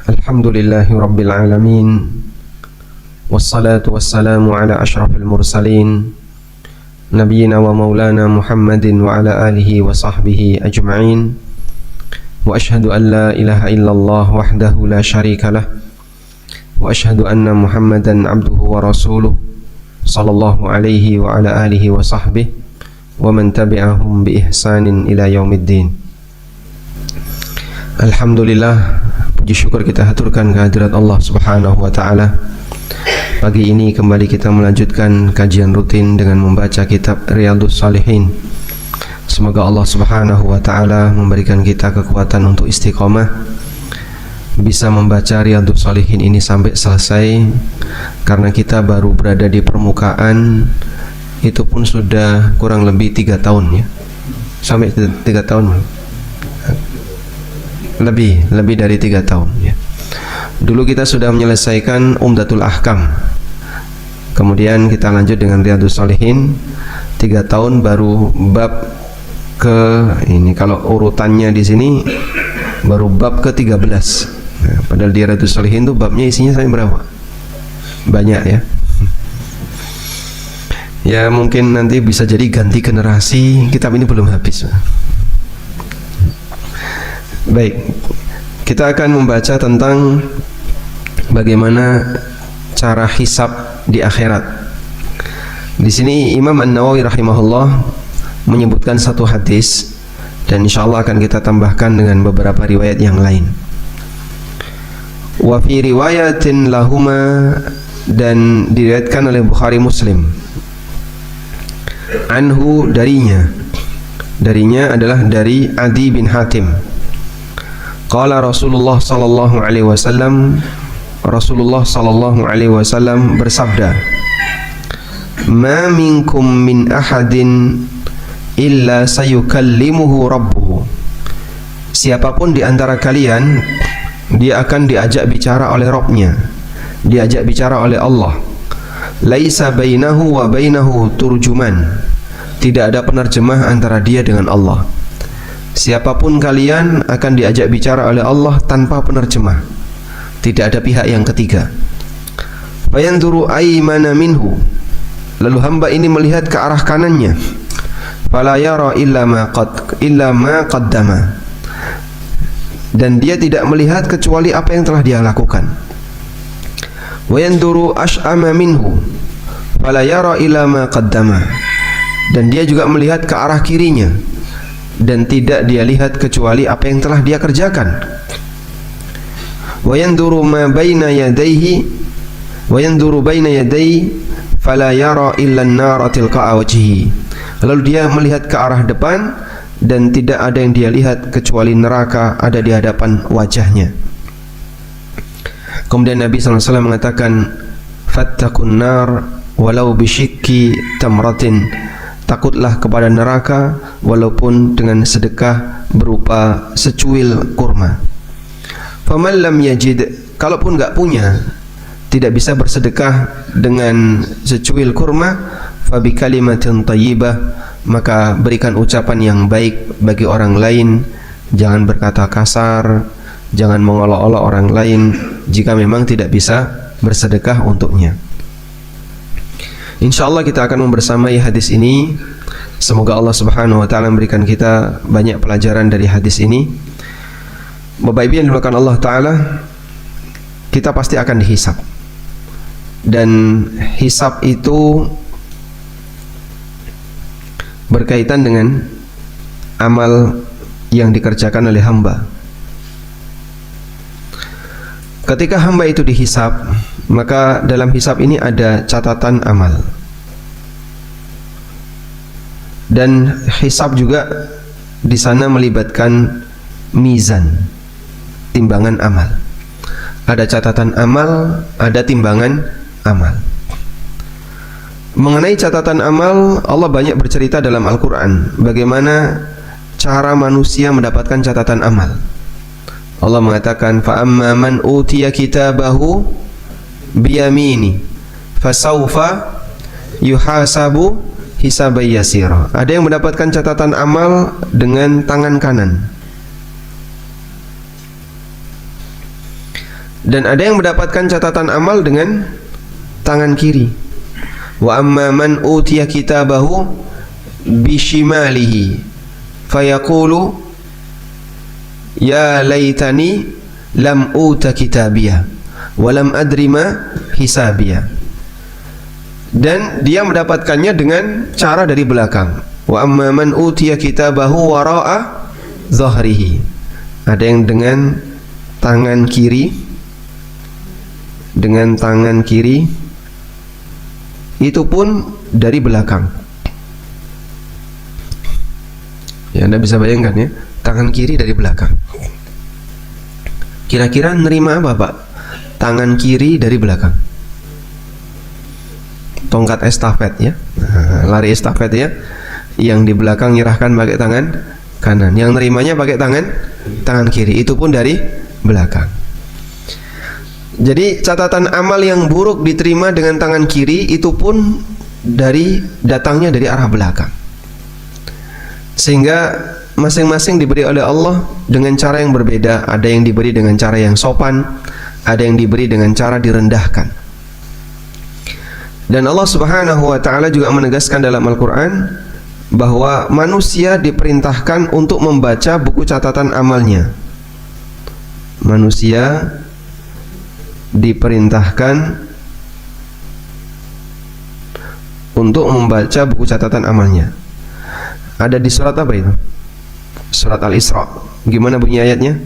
Alhamdulillahi Rabbil Alamin, wassalatu wassalamu ala ashrafil mursalin, Nabiyyina wa maulana Muhammadin wa ala alihi wa sahbihi ajma'in. Wa ashhadu an la ilaha illallah wahdahu la sharika lah, wa ashhadu anna Muhammadan abduhu wa rasuluh, sallallahu alaihi wa ala alihi wa sahbihi wa man tabi'ahum bi ihsanin ila yaumiddin. Alhamdulillah, puji syukur kita haturkan kehadirat Allah Subhanahu wa taala. Pagi ini kembali kita melanjutkan kajian rutin dengan membaca kitab Riyadhus Shalihin. Semoga Allah Subhanahu wa taala memberikan kita kekuatan untuk istiqomah, bisa membaca Riyadhus Shalihin ini sampai selesai, karena kita baru berada di permukaan itu pun sudah kurang lebih 3 tahun ya. Sampai 3 tahun. Lebih dari 3 tahun ya. Dulu kita sudah menyelesaikan Umdatul Ahkam. Kemudian kita lanjut dengan Riyadhus Shalihin. 3 tahun baru bab ke ini, kalau urutannya di sini baru bab ke-13. Nah, padahal di Riyadhus Shalihin itu babnya isinya sampai berapa? Banyak ya. Ya mungkin nanti bisa jadi ganti generasi, kitab ini belum habis. Baik, kita akan membaca tentang bagaimana cara hisab di akhirat. Di sini Imam An-Nawawi rahimahullah menyebutkan satu hadis, dan insyaallah akan kita tambahkan dengan beberapa riwayat yang lain. Wa fi riwayatin lahuma, dan diriwayatkan oleh Bukhari Muslim. Anhu, darinya adalah dari Adi bin Hatim. Qala Rasulullah sallallahu alaihi wasallam, Rasulullah sallallahu alaihi wasallam bersabda, "Ma minkum min ahadin illa sayukallimuhu rabbuhu." Siapapun di antara kalian, dia akan diajak bicara oleh Rabb-nya, diajak bicara oleh Allah. Laisa bainahu wa bainahu turjuman. Tidak ada penerjemah antara dia dengan Allah. Siapapun kalian akan diajak bicara oleh Allah tanpa penerjemah. Tidak ada pihak yang ketiga. Fayanduru aymana minhu. Lalu hamba ini melihat ke arah kanannya. Fala yara illa ma qaddama. Dan dia tidak melihat kecuali apa yang telah dia lakukan. Wayanduru ash'ama minhu, fala yara illa ma qaddama. Dan dia juga melihat ke arah kirinya, dan tidak dia lihat kecuali apa yang telah dia kerjakan. Wayanduru ma baina yadayhi, wayanduru baina yadayhi, fala yara illa an-nara tilqa'a wajhihi. Lalu dia melihat ke arah depan, dan tidak ada yang dia lihat kecuali neraka ada di hadapan wajahnya. Kemudian Nabi SAW mengatakan, "Fattakun nar walau bisyikki tamratin." Takutlah kepada neraka walaupun dengan sedekah berupa secuil kurma. Faman lam yajid, kalaupun enggak punya, tidak bisa bersedekah dengan secuil kurma, fabi kalimatin thayyibah, maka berikan ucapan yang baik bagi orang lain. Jangan berkata kasar, jangan mengolok-olok orang lain jika memang tidak bisa bersedekah untuknya. InsyaAllah kita akan membersamai hadis ini. Semoga Allah Subhanahu wa ta'ala memberikan kita banyak pelajaran dari hadis ini. Bapak Ibu yang dimuliakan Allah Ta'ala, kita pasti akan dihisab. Dan hisab itu berkaitan dengan amal yang dikerjakan oleh hamba. Ketika hamba itu dihisab, maka dalam hisab ini ada catatan amal. Dan hisab juga di sana melibatkan mizan, timbangan amal. Ada catatan amal, ada timbangan amal. Mengenai catatan amal, Allah banyak bercerita dalam Al-Quran bagaimana cara manusia mendapatkan catatan amal. Allah mengatakan, فَأَمَّا مَنْ أُوتِيَ كِتَابَهُ بِيَمِينِ فَسَوْفَ يُحَاسَبُ hisaban yasira. Ada yang mendapatkan catatan amal dengan tangan kanan. Dan ada yang mendapatkan catatan amal dengan tangan kiri. Wa amma man utiya kitabahu bishimalihi fayaqulu ya laitani lam uta kitabiyah wa lam adri ma hisabiyah. Dan dia mendapatkannya dengan cara dari belakang. Wa amma man utiya kitabahu wara'a zahrihi. Ada yang dengan tangan kiri, dengan tangan kiri itu pun dari belakang. Ya, Anda bisa bayangkan ya, tangan kiri dari belakang. Kira-kira nerima apa, Pak? Tangan kiri dari belakang. Tongkat estafet ya, lari estafet ya, yang di belakang nyerahkan pakai tangan kanan, yang nerimanya pakai tangan kiri, itu pun dari belakang. Jadi catatan amal yang buruk diterima dengan tangan kiri itu pun datangnya dari arah belakang. Sehingga masing-masing diberi oleh Allah dengan cara yang berbeda. Ada yang diberi dengan cara yang sopan, ada yang diberi dengan cara direndahkan. Dan Allah Subhanahu wa taala juga menegaskan dalam Al-Qur'an bahwa manusia diperintahkan untuk membaca buku catatan amalnya. Manusia diperintahkan untuk membaca buku catatan amalnya. Ada di surat apa itu? Surat Al-Isra. Gimana bunyi ayatnya?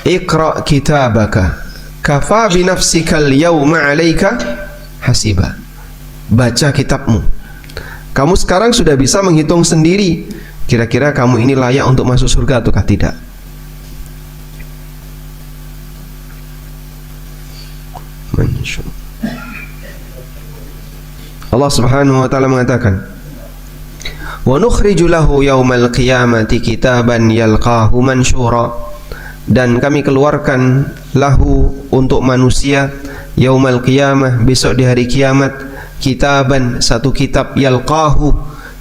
Iqra kitabaka kafa binafsikal yawma 'alaika hasiba. Baca kitabmu. Kamu sekarang sudah bisa menghitung sendiri kira-kira kamu ini layak untuk masuk surga ataukah tidak. Allah Subhanahu wa taala mengatakan, "Wa nukhriju lahu yaumal qiyamati kitaban yalqahu mansyura." Dan kami keluarkan lahu untuk manusia yaumal qiyamah, besok di hari kiamat, kitaban, satu kitab, yalqahu,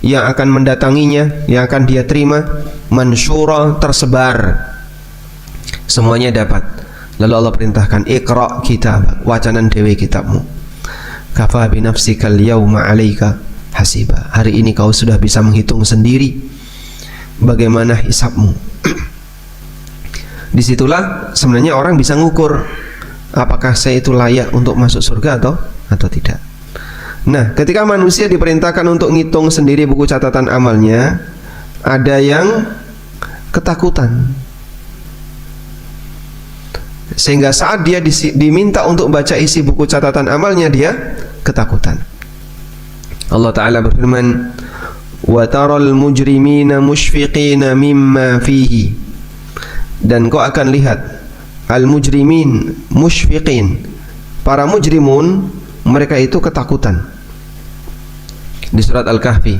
yang akan mendatanginya, yang akan dia terima, mansyura, tersebar, semuanya dapat. Lalu Allah perintahkan, Iqra kitab, wacanan dewe kitabmu. Kafa binafsikal yawma 'alaika hasiba. Hari ini kau sudah bisa menghitung sendiri bagaimana hisabmu. Disitulah sebenarnya orang bisa ngukur apakah saya itu layak untuk masuk surga atau tidak. Nah, ketika manusia diperintahkan untuk ngitung sendiri buku catatan amalnya, ada yang ketakutan. Sehingga saat dia diminta untuk baca isi buku catatan amalnya, dia ketakutan. Allah Ta'ala berfirman, "Wa taral mujrimina mushfiqina mimma fihi." Dan kau akan lihat al-mujrimin mushfiqin, para mujrimun, mereka itu ketakutan. Di surat Al-Kahfi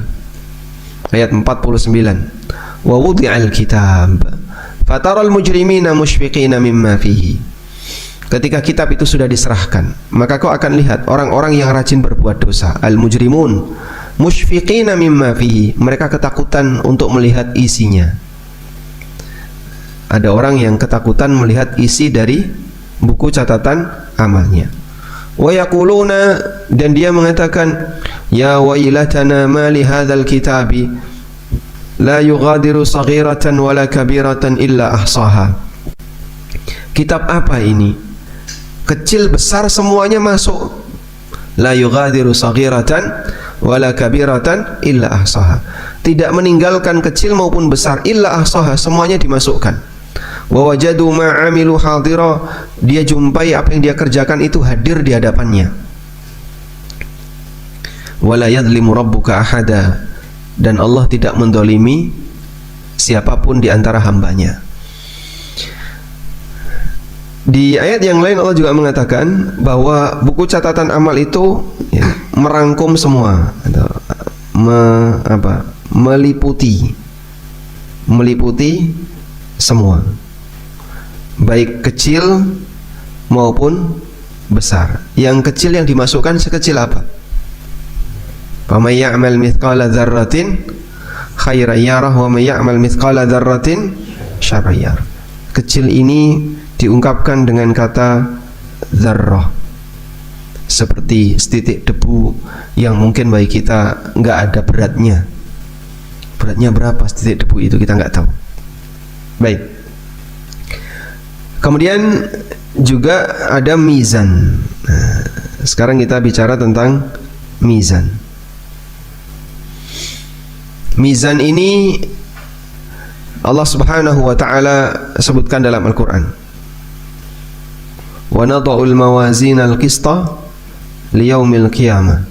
ayat 49, "Wa wudi'al kitab fataral mujrimina mushfiqina mimma fihi." Ketika kitab itu sudah diserahkan, maka kau akan lihat orang-orang yang rajin berbuat dosa, al-mujrimun mushfiqina mimma fihi, mereka ketakutan untuk melihat isinya. Ada orang yang ketakutan melihat isi dari buku catatan amalnya. Wa yaquluna, dan dia mengatakan, ya wailatana ma li hadzal kitabi la yughadiru saghiratan wala kabiratan illa ahsaha. Kitab apa ini? Kecil besar semuanya masuk. La yughadiru saghiratan wala kabiratan illa ahsaha. Tidak meninggalkan kecil maupun besar, illa ahsaha, semuanya dimasukkan. Wa wajadu ma 'amilu hadira, dia jumpai apa yang dia kerjakan itu hadir di hadapannya. Wala yadhlimu rabbuka ahada, dan Allah tidak mendolimi siapapun di antara hambanya. Di ayat yang lain Allah juga mengatakan bahwa buku catatan amal itu merangkum semua, atau meliputi semua, baik kecil maupun besar. Yang kecil yang dimasukkan sekecil apa? Faman ya'mal mithqala dzarratin khairan yarah wa man ya'mal mithqala dzarratin syarran yarah. Kecil ini diungkapkan dengan kata dzarrah, seperti setitik debu yang mungkin bagi kita nggak ada beratnya. Beratnya berapa setitik debu itu kita nggak tahu. Baik. Kemudian juga ada mizan. Nah, sekarang kita bicara tentang mizan. Mizan ini Allah Subhanahu wa taala sebutkan dalam Al-Qur'an. Wa nadha'ul mawazin al-qista liyaumil qiyamah.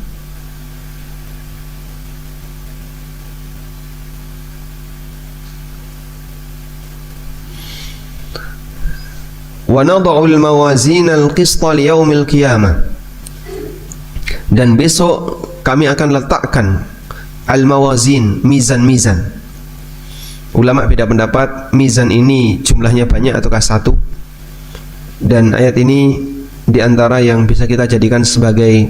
Wa nadha'ul mawazin al-qista liyaumil qiyamah. Dan besok kami akan letakkan al-mawazin, mizan-mizan. Ulama beda pendapat, mizan ini jumlahnya banyak ataukah satu. Dan ayat ini diantara yang bisa kita jadikan sebagai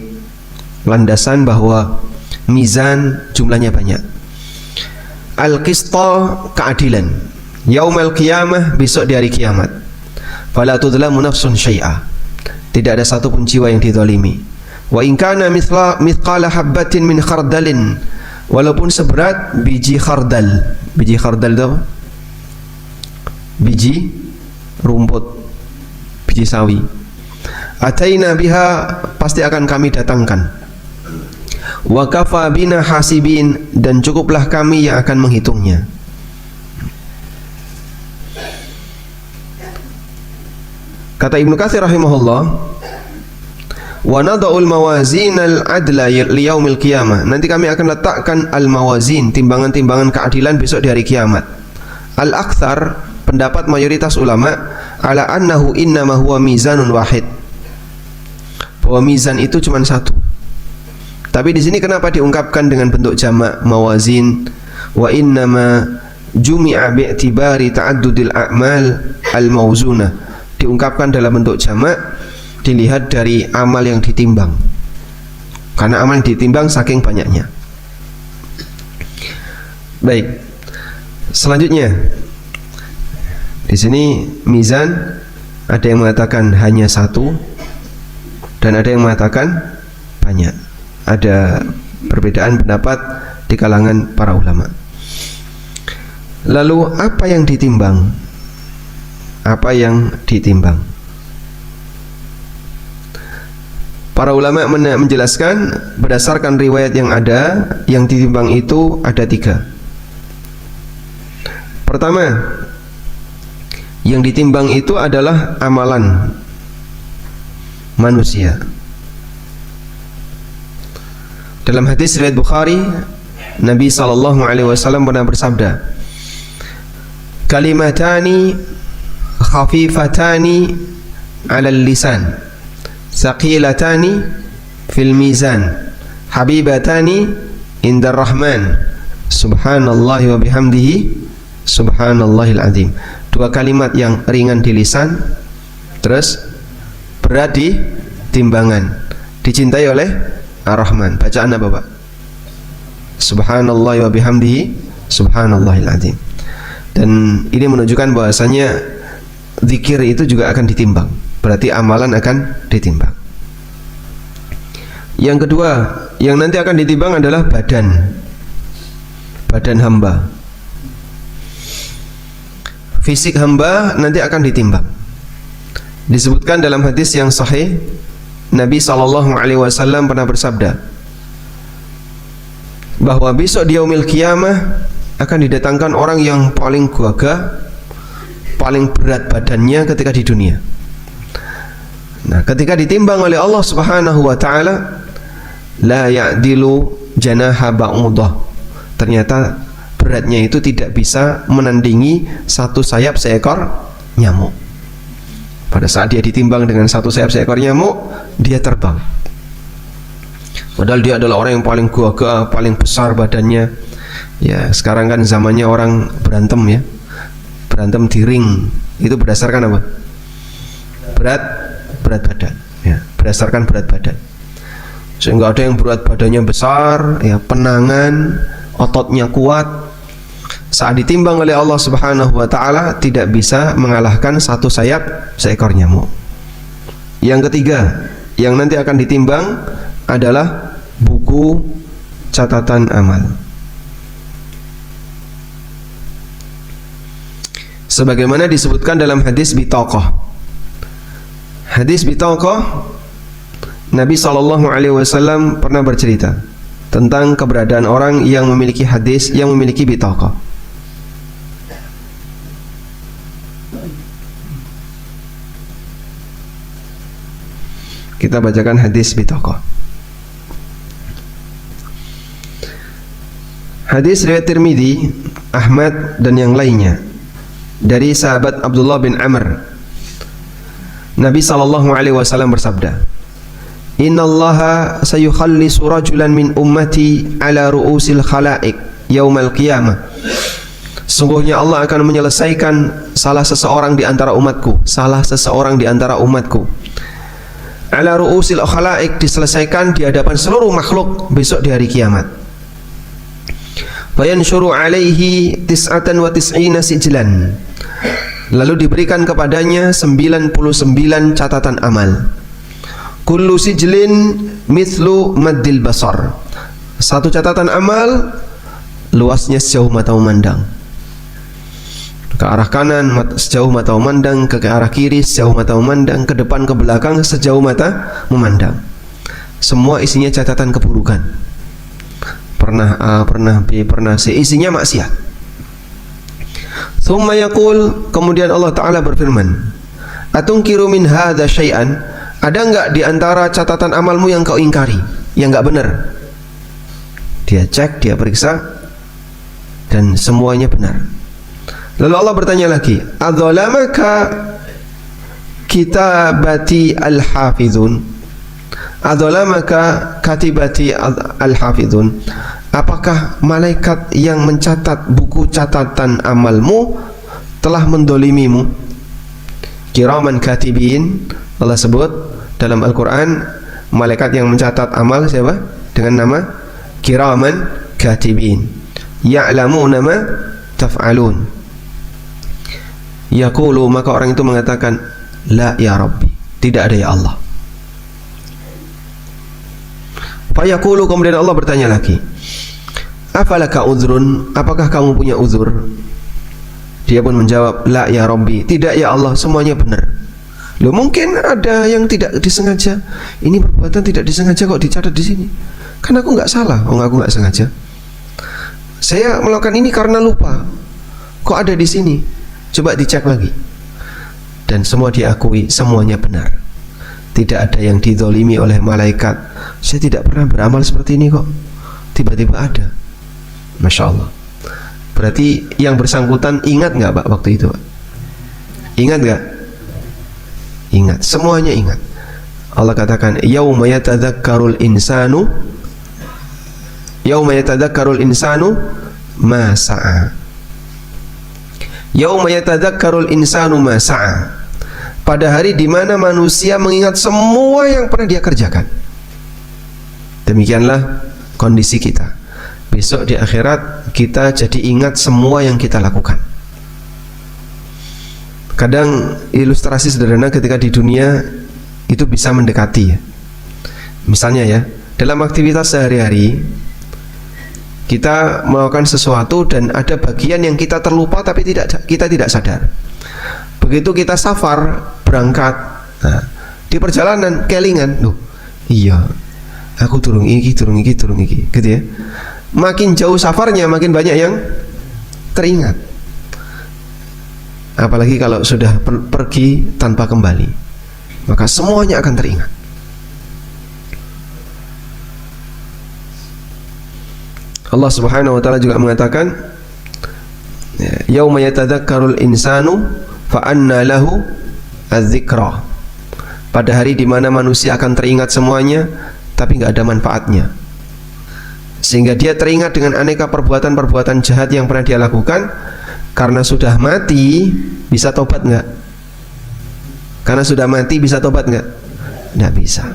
landasan bahwa mizan jumlahnya banyak. Al-qista, keadilan. Yaumal qiyamah, besok di hari kiamat. Fala tudlamu nafsun syai'a. Tidak ada satu pun jiwa yang dizalimi. Wa in kana mithqala habbatin min khardalin, walaupun seberat biji khardal. Biji khardal itu apa? Biji rumput, biji sawi. Ataina biha, pasti akan kami datangkan. Wa kafa bina hasibin, dan cukuplah kami yang akan menghitungnya. Kata Ibnu Katsir rahimahullah, wa nada'ul mawazin al-adla liyaumil qiyamah. Nanti kami akan letakkan al-mawazin, timbangan-timbangan keadilan besok di hari kiamat. Al-aktsar, pendapat mayoritas ulama, ala annahu innama huwa mizanun wahid, bahwa mizan itu cuma satu. Tapi di sini kenapa diungkapkan dengan bentuk jamak mawazin? Wa innama jumi'a bi'tibari ta'addudil a'mal al-mawzunah. Diungkapkan dalam bentuk jamak dilihat dari amal yang ditimbang, karena amal yang ditimbang saking banyaknya. Baik, selanjutnya di sini mizan, ada yang mengatakan hanya satu dan ada yang mengatakan banyak. Ada perbedaan pendapat di kalangan para ulama. Lalu apa yang ditimbang? Apa yang ditimbang? Para ulama menjelaskan berdasarkan riwayat yang ada, yang ditimbang itu ada 3. Pertama, yang ditimbang itu adalah amalan manusia. Dalam hadis riwayat Bukhari, Nabi SAW pernah bersabda, kalimatani khafifatani 'alal lisan, thaqilatani fil mizan, habibatani indar rahman, subhanallahi wa bihamdihi, subhanallahil azim. 2 kalimat yang ringan di lisan, terus berat di timbangan, dicintai oleh Ar-Rahman. Bacaan apa, Pak? Subhanallahi wa bihamdihi, subhanallahil azim. Dan ini menunjukkan bahwasanya zikir itu juga akan ditimbang, berarti amalan akan ditimbang. Yang kedua, yang nanti akan ditimbang adalah badan hamba. Fisik hamba nanti akan ditimbang. Disebutkan dalam hadis yang sahih, Nabi SAW pernah bersabda bahwa besok di yaumil qiyamah akan didatangkan orang yang paling gagah, paling berat badannya ketika di dunia. Nah, ketika ditimbang oleh Allah Subhanahu wa taala, la ya'dilu janaha ba'udah. Ternyata beratnya itu tidak bisa menandingi satu sayap seekor nyamuk. Pada saat dia ditimbang dengan satu sayap seekor nyamuk, dia terbang. Padahal dia adalah orang yang paling gagah, paling besar badannya. Ya, sekarang kan zamannya orang berantem ya. Berantem di ring itu berdasarkan apa? Berat badan ya. berdasarkan berat badan. Sehingga ada yang berat badannya besar, ya, penangan, ototnya kuat, saat ditimbang oleh Allah Subhanahu wa taala tidak bisa mengalahkan satu sayap seekor nyamuk. Yang ketiga, yang nanti akan ditimbang adalah buku catatan amal. Sebagaimana disebutkan dalam hadis bitaqah. Hadis bitaqah, Nabi SAW pernah bercerita tentang keberadaan orang yang memiliki hadis, yang memiliki bitaqah. Kita bacakan hadis bitaqah. Hadis riwayat Tirmidzi, Ahmad dan yang lainnya dari sahabat Abdullah bin Amr. Nabi SAW bersabda, "Innallaha sayukhallisu rajulan min ummati ala ru'usil khalaiq yaumal qiyamah." Sungguhnya Allah akan menyelesaikan salah seseorang di antara umatku, ala ru'usil khalaiq, diselesaikan di hadapan seluruh makhluk besok di hari kiamat. Fayanshuru alaihi tis'atan wa tis'ina sijlan, lalu diberikan kepadanya 99 catatan amal. Kullu sijlin mithlu maddil basar, satu catatan amal luasnya sejauh mata memandang. Ke arah kanan sejauh mata memandang, ke arah kiri sejauh mata memandang, ke depan ke belakang sejauh mata memandang. Semua isinya catatan keburukan. Pernah A, pernah B, pernah C, isinya maksiat. Thumma yaqul, kemudian Allah Ta'ala berfirman, "Atunkiru min hadza syai'an?" Ada enggak di antara catatan amalmu yang kau ingkari, yang enggak benar? Dia cek, dia periksa, dan semuanya benar. Lalu Allah bertanya lagi, "Adzalamaka kitabati al-hafizun?" Adzalamaka katibati al-hafizun. Apakah malaikat yang mencatat buku catatan amalmu telah mendolimimu? Kiraman katibin, Allah sebut dalam Al-Quran malaikat yang mencatat amal siapa? Dengan nama kiraman katibin, ya'lamuna ma taf'alun. Yaqulu, maka orang itu mengatakan, la ya Rabbi, tidak ada ya Allah. Fayaqulu, kemudian Allah bertanya lagi, afalaka uzrun, apakah kamu punya uzur? Dia pun menjawab, la ya Rabbi, tidak ya Allah, semuanya benar. Loh, mungkin ada yang tidak disengaja. Ini perbuatan tidak disengaja kok dicatat di sini. Kan aku nggak salah, aku nggak sengaja. Saya melakukan ini karena lupa. Kok ada di sini? Coba dicek lagi. Dan semua diakui, semuanya benar. Tidak ada yang dizalimi oleh malaikat. Saya tidak pernah beramal seperti ini kok. Tiba-tiba ada. Masya Allah. Berarti yang bersangkutan ingat nggak Pak waktu itu Pak? Ingat nggak? Ingat, semuanya ingat. Allah katakan, yauma yatadzakkarul insanu ma sa'a. Yauma yatadzakkarul insanu ma sa'a. Pada hari di mana manusia mengingat semua yang pernah dia kerjakan. Demikianlah kondisi kita. Besok di akhirat kita jadi ingat semua yang kita lakukan. Kadang ilustrasi sederhana ketika di dunia itu bisa mendekati ya. Misalnya ya, dalam aktivitas sehari-hari kita melakukan sesuatu dan ada bagian yang kita terlupa tapi kita tidak sadar. Begitu kita safar, berangkat, nah, di perjalanan kelingan, loh, iya, aku turun iki, gitu ya. Makin jauh safarnya, makin banyak yang teringat. Apalagi kalau sudah pergi tanpa kembali, maka semuanya akan teringat. Allah Subhanahu wa taala juga mengatakan, yauma yatadzakkarul insanu fa anna lahu adz-dzikra. Pada hari di mana manusia akan teringat semuanya tapi nggak ada manfaatnya. Sehingga dia teringat dengan aneka perbuatan-perbuatan jahat yang pernah dia lakukan. Karena sudah mati bisa tobat nggak? Karena sudah mati bisa tobat nggak? Tidak bisa.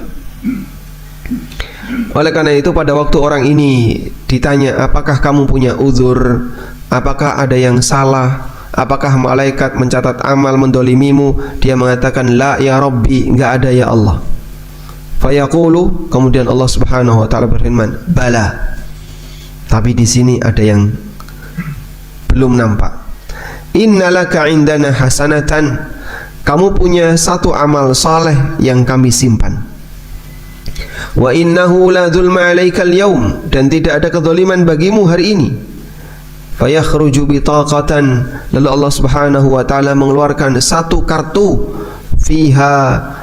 Oleh karena itu pada waktu orang ini ditanya, apakah kamu punya uzur, apakah ada yang salah, apakah malaikat mencatat amal mendolimimu, dia mengatakan la ya Rabbi, enggak ada ya Allah. Fayaqulu, kemudian Allah Subhanahu wa taala berfirman, bala. Tapi di sini ada yang belum nampak. Innalaka indana hasanatan, kamu punya satu amal saleh yang kami simpan. Wa innahu la dzulma 'alaikal yaum, dan tidak ada kezaliman bagimu hari ini. Fayakhruju bitaqatan, lalu Allah Subhanahu wa taala mengeluarkan satu kartu, fiha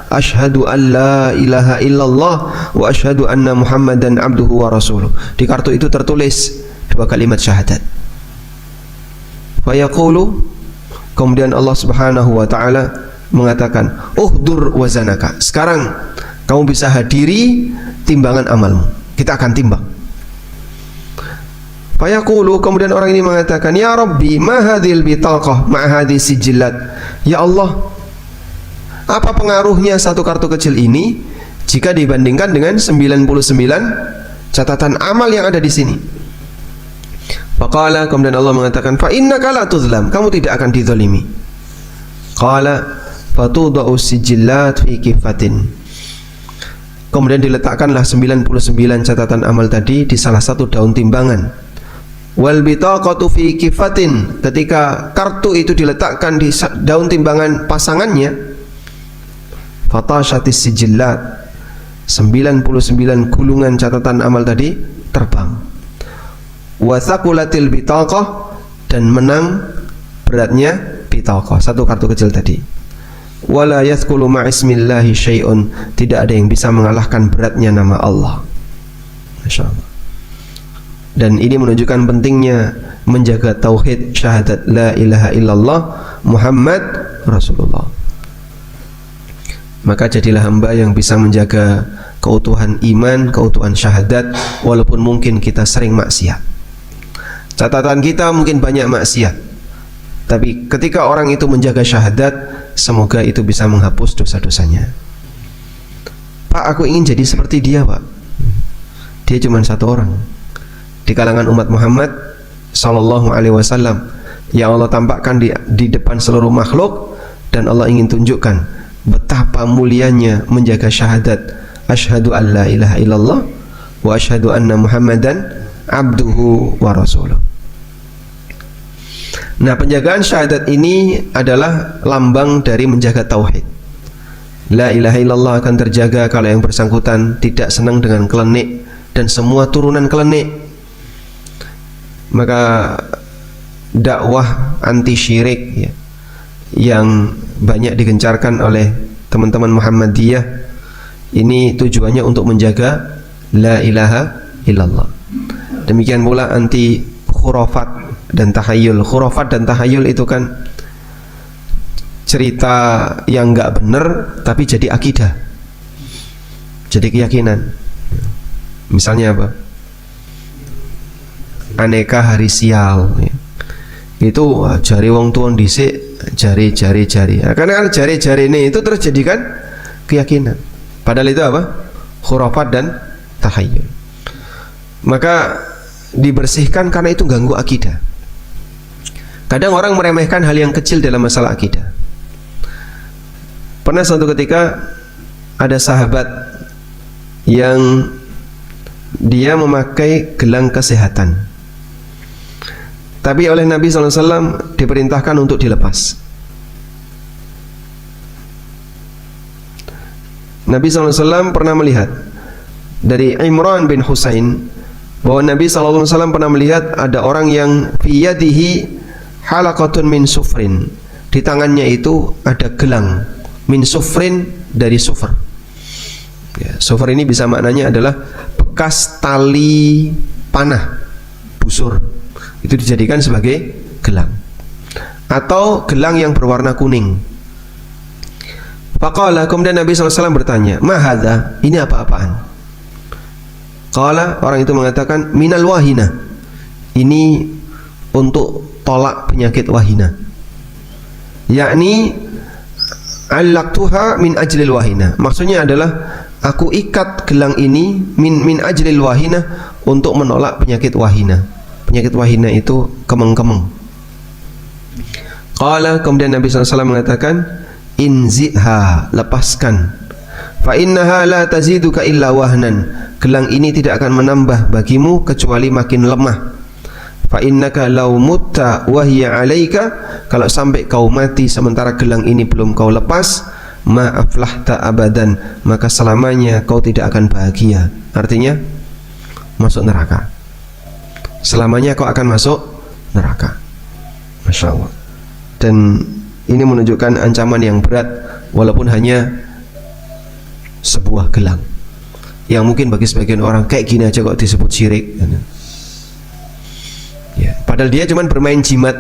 asyhadu an la ilaha illallah wa asyhadu anna Muhammadan abduhu wa rasuluh. Di kartu itu tertulis dua kalimat syahadat. Fayaqulu, kemudian Allah Subhanahu wa taala mengatakan, uhdur wazanaka, sekarang kamu bisa hadiri timbangan amalmu, kita akan timbang. Fayaqulu, kemudian orang ini mengatakan, ya Rabbi, ma hadhil bitaqah ma hadhis sijillat. Ya Allah, apa pengaruhnya satu kartu kecil ini jika dibandingkan dengan 99 catatan amal yang ada di sini? Faqala, kemudian Allah mengatakan, fa innaka la tuzlam, kamu tidak akan dizalimi. Qala fatudau sijillat fi kifatin, kemudian diletakkanlah 99 catatan amal tadi di salah satu daun timbangan. Wal bitaqatu fi kifatin, ketika kartu itu diletakkan di daun timbangan pasangannya, fatashatis sijillat, 99 gulungan catatan amal tadi terbang. Wa thaqulatil bitaqah, dan menang beratnya bitaqah, satu kartu kecil tadi. Wala yathqulu ma'ismillahi syai'un, tidak ada yang bisa mengalahkan beratnya nama Allah. Masya Allah. Dan ini menunjukkan pentingnya menjaga tauhid syahadat la ilaha illallah Muhammad Rasulullah. Maka jadilah hamba yang bisa menjaga keutuhan iman, keutuhan syahadat, walaupun mungkin kita sering maksiat. Catatan kita mungkin banyak maksiat, tapi ketika orang itu menjaga syahadat, semoga itu bisa menghapus dosa-dosanya. Pak, aku ingin jadi seperti dia, Pak. Dia cuma satu orang di kalangan umat Muhammad Sallallahu Alaihi Wasallam yang Allah tampakkan di depan seluruh makhluk, dan Allah ingin tunjukkan betapa mulianya menjaga syahadat asyhadu an la ilaha illallah wa asyhadu anna Muhammadan abduhu wa rasuluh. Nah, penjagaan syahadat ini adalah lambang dari menjaga tauhid. La ilaha illallah akan terjaga kalau yang bersangkutan tidak senang dengan kelenik dan semua turunan kelenik. Maka dakwah anti syirik ya, yang banyak digencarkan oleh teman-teman Muhammadiyah ini tujuannya untuk menjaga la ilaha illallah. Demikian pula anti khurafat dan tahayul. Khurafat dan tahayul itu kan cerita yang enggak benar tapi jadi akidah, jadi keyakinan. Misalnya apa? Aneka hari sial ya. Itu jari wong tuan dhisik, jari. Nah, karena kan jari ini itu terus jadikan keyakinan. Padahal itu apa? Khurafat dan tahayul. Maka dibersihkan karena itu ganggu akidah. Kadang orang meremehkan hal yang kecil dalam masalah akidah. Pernah suatu ketika ada sahabat yang dia memakai gelang kesehatan, tapi oleh Nabi SAW diperintahkan untuk dilepas. Nabi SAW pernah melihat dari Imran bin Husain bahwa Nabi SAW pernah melihat ada orang yang fi yadihi halaqatun min sufrin, di tangannya itu ada gelang min sufrin, dari sufr ya, sufr ini bisa maknanya adalah bekas tali panah busur, itu dijadikan sebagai gelang, atau gelang yang berwarna kuning. Faqala, kemudian Nabi SAW bertanya, ma hadza, ini apa-apaan? Qala, orang itu mengatakan, minal wahina, ini untuk tolak penyakit wahina, yakni allaqtuha min ajlil wahina. Maksudnya adalah aku ikat gelang ini min ajlil wahina, untuk menolak penyakit wahina. Penyakit wahina itu kemeng-kemeng. Qala, kemudian Nabi SAW mengatakan, inziha, lepaskan. Fa innaha la taziduka illa wahnan. Gelang ini tidak akan menambah bagimu kecuali makin lemah. Fa innaka law mutta wa hiya 'alaika, kalau sampai kau mati sementara gelang ini belum kau lepas, ma aflahta abadan, maka selamanya kau tidak akan bahagia. Artinya masuk neraka. Selamanya kau akan masuk neraka. Masya Allah. Dan ini menunjukkan ancaman yang berat, walaupun hanya sebuah gelang yang mungkin bagi sebagian orang kayak gini aja kok disebut syirik ya, padahal dia cuma bermain jimat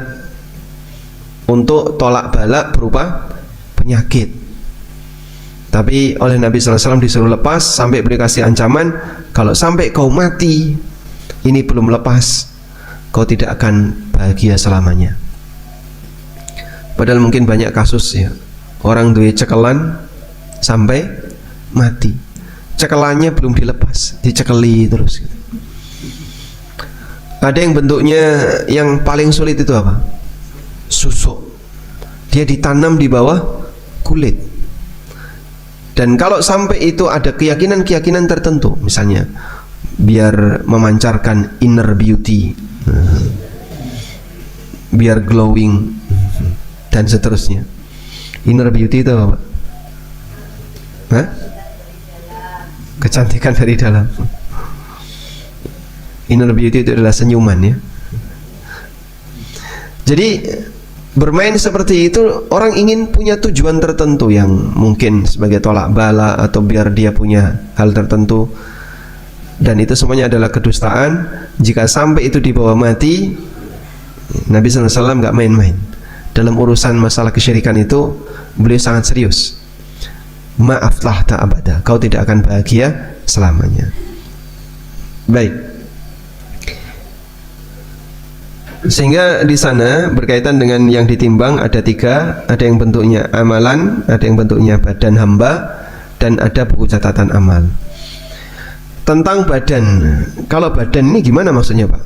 untuk tolak balak berupa penyakit, tapi oleh Nabi SAW disuruh lepas, sampai beri kasih ancaman, kalau sampai kau mati ini belum lepas, kau tidak akan bahagia selamanya. Padahal mungkin banyak kasus ya, orang duwe cekelan sampai mati, cekelannya belum dilepas, dicekeli terus gitu. Ada yang bentuknya yang paling sulit itu apa? Susuk. Dia ditanam di bawah kulit. Dan kalau sampai itu ada keyakinan-keyakinan tertentu, misalnya biar memancarkan inner beauty, biar glowing, dan seterusnya. Inner beauty itu apa? Hah? Kecantikan dari dalam. Inner beauty itu adalah senyuman ya. Jadi bermain seperti itu, orang ingin punya tujuan tertentu yang mungkin sebagai tolak bala atau biar dia punya hal tertentu, dan itu semuanya adalah kedustaan. Jika sampai itu dibawa mati, Nabi SAW nggak main-main dalam urusan masalah kesyirikan itu. Beliau sangat serius. Maaflah tak abada, kau tidak akan bahagia selamanya. Baik. Sehingga di sana berkaitan dengan yang ditimbang ada tiga, ada yang bentuknya amalan, ada yang bentuknya badan hamba, dan ada buku catatan amal. Tentang badan, kalau badan ini gimana maksudnya Pak?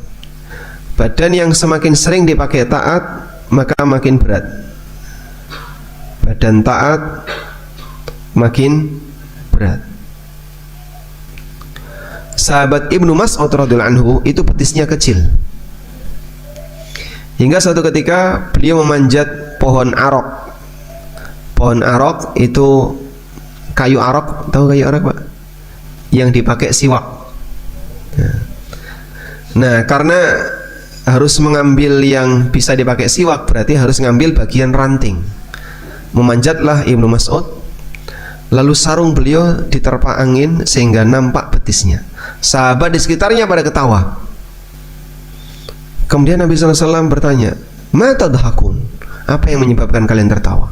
Badan yang semakin sering dipakai taat, maka makin berat. Badan taat makin berat. Sahabat Ibnu Mas'ud radhiyallahu anhu itu betisnya kecil, hingga suatu ketika beliau memanjat pohon arok. Pohon arok itu kayu arok, tahu kayu arok Pak? Yang dipakai siwak. Nah, karena harus mengambil yang bisa dipakai siwak, berarti harus ngambil bagian ranting. Memanjatlah Ibnu Mas'ud, lalu sarung beliau diterpa angin sehingga nampak betisnya. Sahabat di sekitarnya pada ketawa. Kemudian Nabi SAW bertanya, "Ma tadhakun?" Apa yang menyebabkan kalian tertawa?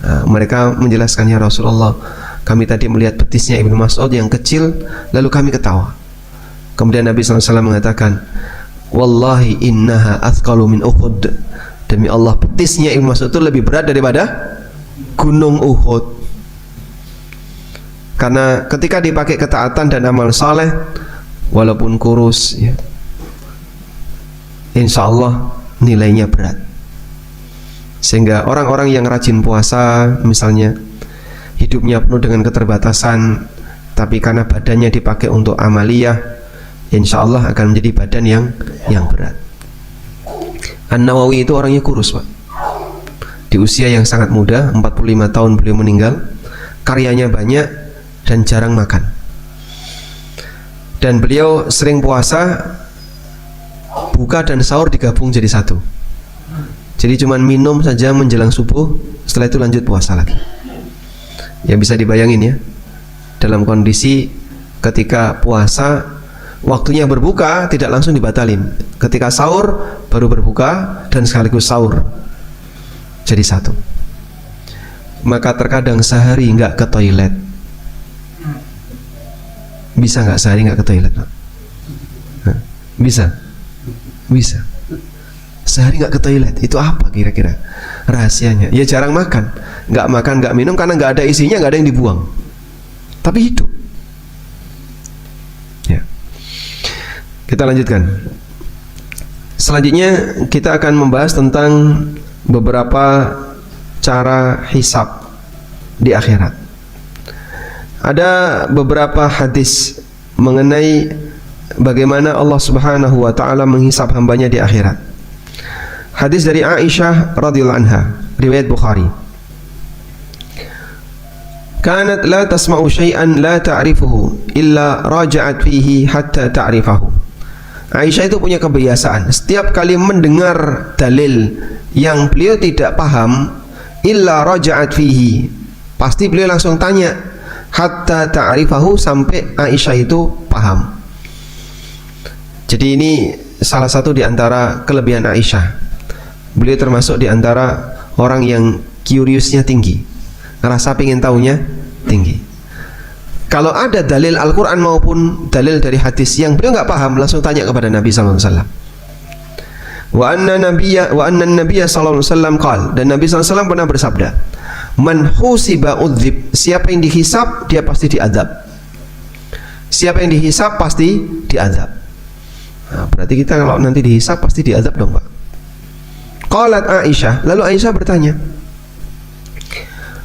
Nah, mereka menjelaskan, "Ya Rasulullah, kami tadi melihat betisnya Ibnu Mas'ud yang kecil, lalu kami ketawa." Kemudian Nabi SAW mengatakan, "Wallahi innaha athqalu min Uhud." Demi Allah, betisnya Ibnu Mas'ud itu lebih berat daripada gunung Uhud. Karena ketika dipakai ketaatan dan amal saleh, walaupun kurus ya, insya Allah nilainya berat. Sehingga orang-orang yang rajin puasa misalnya, hidupnya penuh dengan keterbatasan, tapi karena badannya dipakai untuk amaliyah, insya Allah akan menjadi badan yang berat. An-Nawawi itu orangnya kurus Pak. Di usia yang sangat muda, 45 tahun beliau meninggal. Karyanya banyak dan jarang makan. Dan beliau sering puasa, buka dan sahur digabung jadi satu. Jadi cuman minum saja menjelang subuh, setelah itu lanjut puasa lagi. Ya bisa dibayangin ya, dalam kondisi ketika puasa, waktunya berbuka tidak langsung dibatalin. Ketika sahur baru berbuka dan sekaligus sahur jadi satu. Maka terkadang sehari nggak ke toilet. Bisa nggak sehari nggak ke toilet Pak? Bisa? Bisa. Sehari nggak ke toilet, itu apa kira-kira rahasianya? Ya jarang makan. nggak makan, nggak minum karena nggak ada isinya, nggak ada yang dibuang, tapi hidup. Ya. Kita lanjutkan. Selanjutnya kita akan membahas tentang beberapa cara hisab di akhirat. Ada beberapa hadis mengenai bagaimana Allah Subhanahu wa taala menghisab hambanya di akhirat. Hadis dari Aisyah radhiyallahu anha, riwayat Bukhari. Kanat la tasma'u syai'an la ta'rifuhu illa raja'at fihi hatta ta'rifahu. Aisyah itu punya kebiasaan, setiap kali mendengar dalil yang beliau tidak paham, illa raja'at fihi, pasti beliau langsung tanya hatta ta'rifahu, sampai Aisyah itu paham. Jadi ini salah satu di antara kelebihan Aisyah. Beliau termasuk di antara orang yang curious-nya tinggi, rasa pengen tahunya tinggi. Kalau ada dalil Al-Quran maupun dalil dari hadis yang beliau nggak paham, langsung tanya kepada Nabi sallallahu alaihi wasallam. Wa anna nabiyya sallallahu alaihi wasallam qala, dan Nabi sallallahu alaihi wasallam pernah bersabda, man husiba udzib, siapa yang dihisab dia pasti diazab. Siapa yang dihisab pasti diazab. Nah, berarti kita kalau nanti dihisab pasti diazab dong, Pak. Qalat Aisyah, lalu Aisyah bertanya,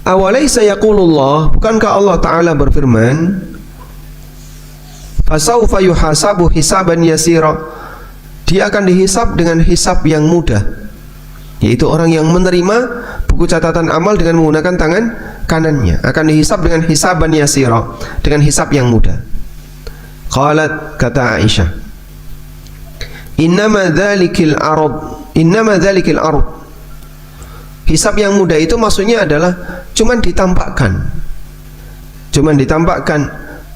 awalaysa yaqulullah, bukankah Allah Ta'ala berfirman, fasawfa yuhasabu hisaban yasira, dia akan dihisab dengan hisab yang mudah, yaitu orang yang menerima buku catatan amal dengan menggunakan tangan kanannya akan dihisab dengan hisaban yasira, dengan hisab yang mudah. Qalat, kata Aisyah, innama dhalikil ard, hisab yang mudah itu maksudnya adalah cuman ditampakkan,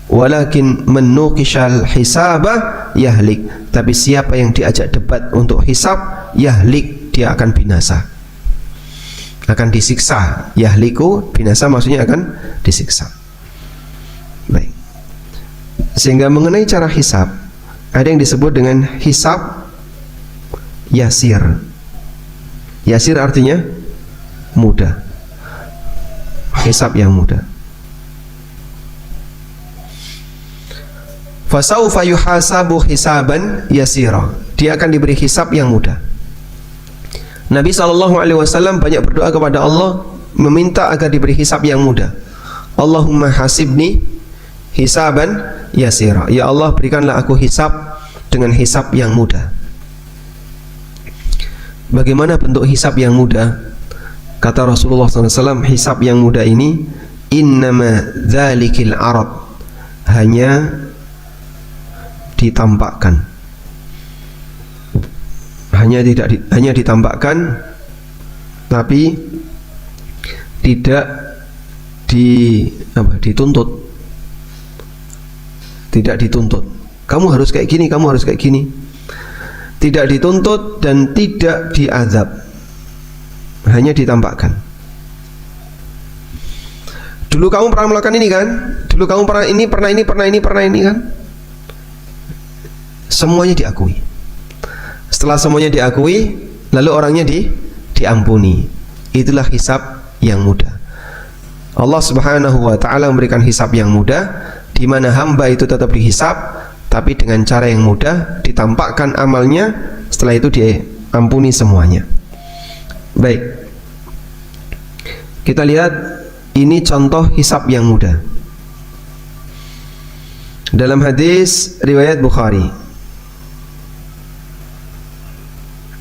walakin menuqishal hisabah yahlik, tapi siapa yang diajak debat untuk hisab yahlik, dia akan binasa, akan disiksa. Yahliku, binasa, maksudnya akan disiksa. Baik. Sehingga mengenai cara hisab, ada yang disebut dengan hisab yasir. Yasir artinya mudah, hisab yang mudah. Fasaufa yuhasabu hisaban yasira, dia akan diberi hisab yang mudah. Nabi SAW banyak berdoa kepada Allah, meminta agar diberi hisab yang mudah. Allahumma hasibni hisaban yasira, ya Allah berikanlah aku hisab dengan hisab yang mudah. Bagaimana bentuk hisab yang mudah? Kata Rasulullah SAW, hisab yang mudah ini innama dzalikil arad, hanya ditampakkan, hanya ditampakkan, tapi tidak dituntut, tidak dituntut. Kamu harus kayak gini, kamu harus kayak gini. Tidak dituntut dan tidak diazab, hanya ditampakkan. Dulu kamu pernah melakukan ini kan? Dulu kamu pernah ini kan? Semuanya diakui. Setelah semuanya diakui, lalu orangnya diampuni. Itulah hisab yang mudah. Allah Subhanahu wa taala memberikan hisab yang mudah, di mana hamba itu tetap dihisab, tapi dengan cara yang mudah, ditampakkan amalnya, setelah itu diampuni semuanya. Baik, kita lihat ini contoh hisab yang mudah. Dalam hadis riwayat Bukhari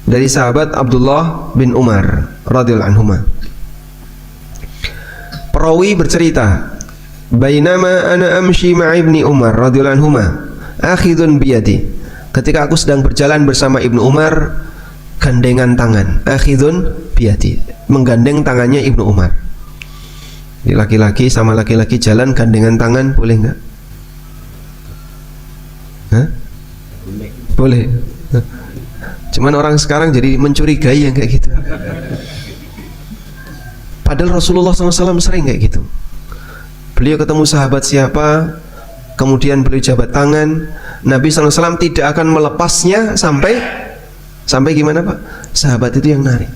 dari sahabat Abdullah bin Umar radhiyallahu anhuma, perawi bercerita, bainama ana amshi ma'a ibni Umar radhiyallahu anhuma akhidun biyadi, ketika aku sedang berjalan bersama Ibnu Umar, gandengan tangan. Akhidun biyadi, menggandeng tangannya Ibnu Umar. Jadi laki-laki sama laki-laki jalan gandengan tangan, boleh nggak? Hah? Boleh. Cuman orang sekarang jadi mencurigai yang kayak gitu. Padahal Rasulullah SAW sering kayak gitu. Beliau ketemu sahabat siapa, kemudian beliau jabat tangan, Nabi SAW tidak akan melepasnya sampai gimana Pak? Sahabat itu yang narik.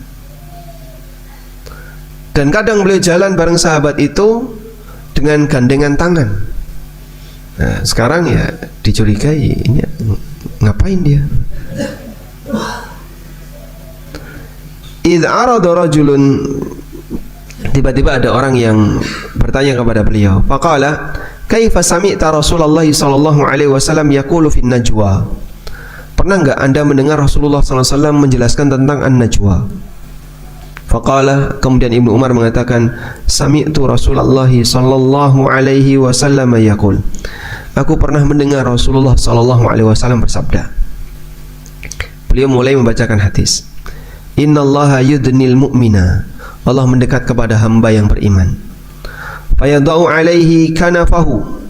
Dan kadang beliau jalan bareng sahabat itu dengan gandengan tangan. Nah, sekarang ya dicurigai, ini ngapain dia? Idh arada rajulun, tiba-tiba ada orang yang bertanya kepada beliau, faqala kaifa sami'ta Rasulullah sallallahu alaihi wasallam yaqulu fin najwa? Pernah enggak Anda mendengar Rasulullah sallallahu alaihi wasallam menjelaskan tentang an-najwa? Faqala, kemudian Ibnu Umar mengatakan, sami'tu Rasulullah sallallahu alaihi wasallam yaqul. Aku pernah mendengar Rasulullah sallallahu alaihi wasallam bersabda. Beliau mulai membacakan hadis. Innallaha yudnil mu'mina. Allah mendekat kepada hamba yang beriman. Fayadau alaihi kanafahu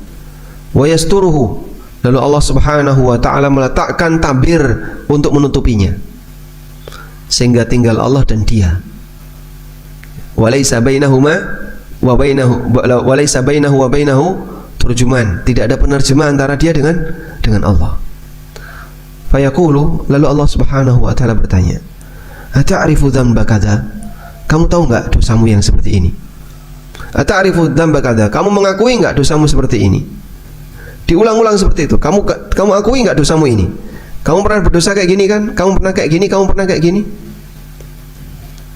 wa yasturuhu. Lalu Allah Subhanahu wa taala meletakkan tabir untuk menutupinya. Sehingga tinggal Allah dan dia. Walaysa bainahuma wa bainahu turjuman. Tidak ada penerjemah antara dia dengan Allah. Fayaqulu, lalu Allah Subhanahu wa taala bertanya, ata'rifu dzamba kadza? Kamu tahu enggak dosamu yang seperti ini? Ata'rifu dzamba kadza? Kamu mengakui enggak dosamu seperti ini? Diulang-ulang seperti itu. Kamu akui enggak dosamu ini? Kamu pernah berdosa kayak gini kan? Kamu pernah kayak gini? Kamu pernah kayak gini?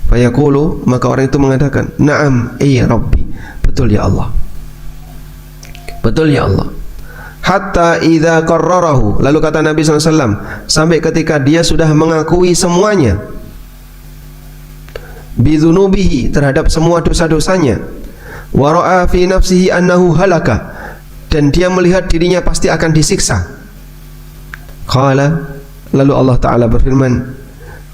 Fayaqulu, maka orang itu mengatakan, na'am, iya Rabbi, betul ya Allah, betul ya Allah. Hatta idza qarrarahu, lalu kata Nabi SAW, sampai ketika dia sudah mengakui semuanya, bidzunubihi, terhadap semua dosa-dosanya, wa ra'a fi nafsihi annahu halaka, dan dia melihat dirinya pasti akan disiksa. Qala, lalu Allah Ta'ala berfirman,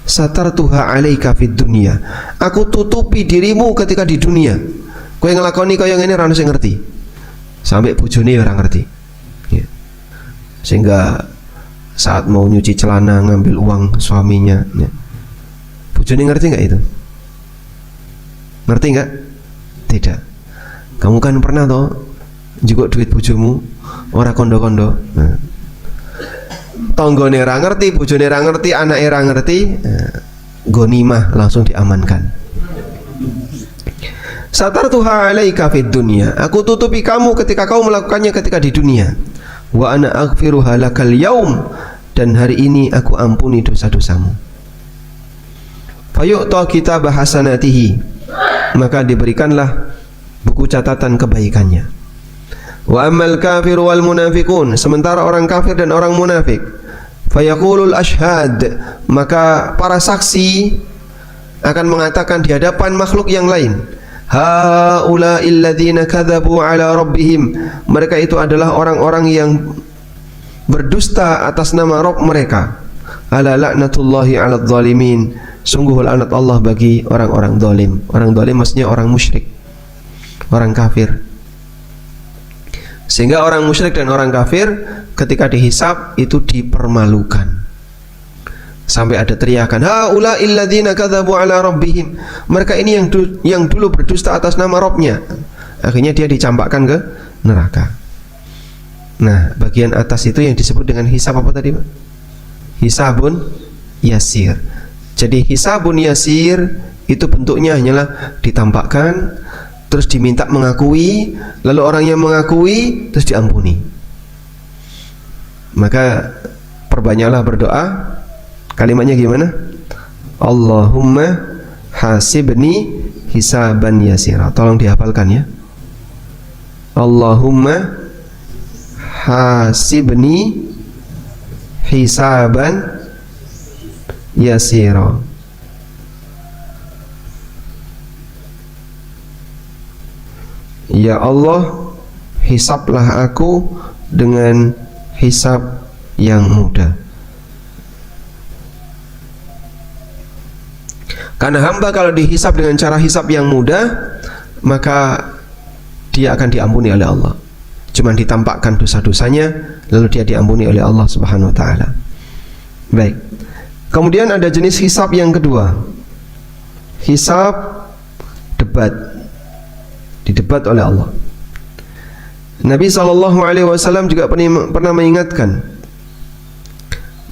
satartuha alaika fid dunya. Aku tutupi dirimu ketika di dunia. Kowe ngelakoni kaya ngene ora ono sing ngerti. Sampai bojone ora ngerti. Ya. Sehingga saat mau nyuci celana ngambil uang suaminya, ya. Bojone ngerti enggak itu? Ngerti enggak? Tidak. Kamu kan pernah toh njukuk duit bojomu ora kondo-kondo. Nah. Tonggone ra ngerti, bojone ra ngerti, anake ra ngerti, ghanimah langsung diamankan. Satartuha alaika fid dunya. Aku tutupi kamu ketika kau melakukannya ketika di dunia. Wa ana aghfiruha lakal yaum, dan hari ini aku ampuni dosa-dosamu. Fayu'ta kitab hasanatihi, maka diberikanlah buku catatan kebaikannya. Wa ammal kafiru wal munafiqun, sementara orang kafir dan orang munafik, fayaqulul ashhad, maka para saksi akan mengatakan di hadapan makhluk yang lain, haula'il ladzina kadzabu ala rabbihim, mereka itu adalah orang-orang yang berdusta atas nama Rabb mereka. Ala la'natullahi 'alal zalimin, sungguh laknat Allah bagi orang-orang zalim. Orang zalim maksudnya orang musyrik, orang kafir. Sehingga orang musyrik dan orang kafir ketika dihisab itu dipermalukan. Sampai ada teriakan, haula'il ladzina kadzabu ala rabbihim, mereka ini yang dulu berdusta atas nama Rabbnya. Akhirnya dia dicampakkan ke neraka. Nah, bagian atas itu yang disebut dengan hisab apa tadi, Pak? Hisabun yasir. Jadi hisabun yasir itu bentuknya hanyalah ditampakkan, terus diminta mengakui, lalu orang yang mengakui terus diampuni. Maka perbanyaklah berdoa. Kalimatnya gimana? Allahumma hasibni hisaban yasira. Tolong dihafalkan ya. Allahumma hasibni hisaban yasira. Ya Allah, hisablah aku dengan hisab yang mudah. Karena hamba kalau dihisab dengan cara hisab yang mudah, maka dia akan diampuni oleh Allah. Cuma ditampakkan dosa-dosanya, lalu dia diampuni oleh Allah Subhanahu wa taala. Baik. Kemudian ada jenis hisab yang kedua. Hisab debat. Didebat oleh Allah. Nabi SAW juga pernah mengingatkan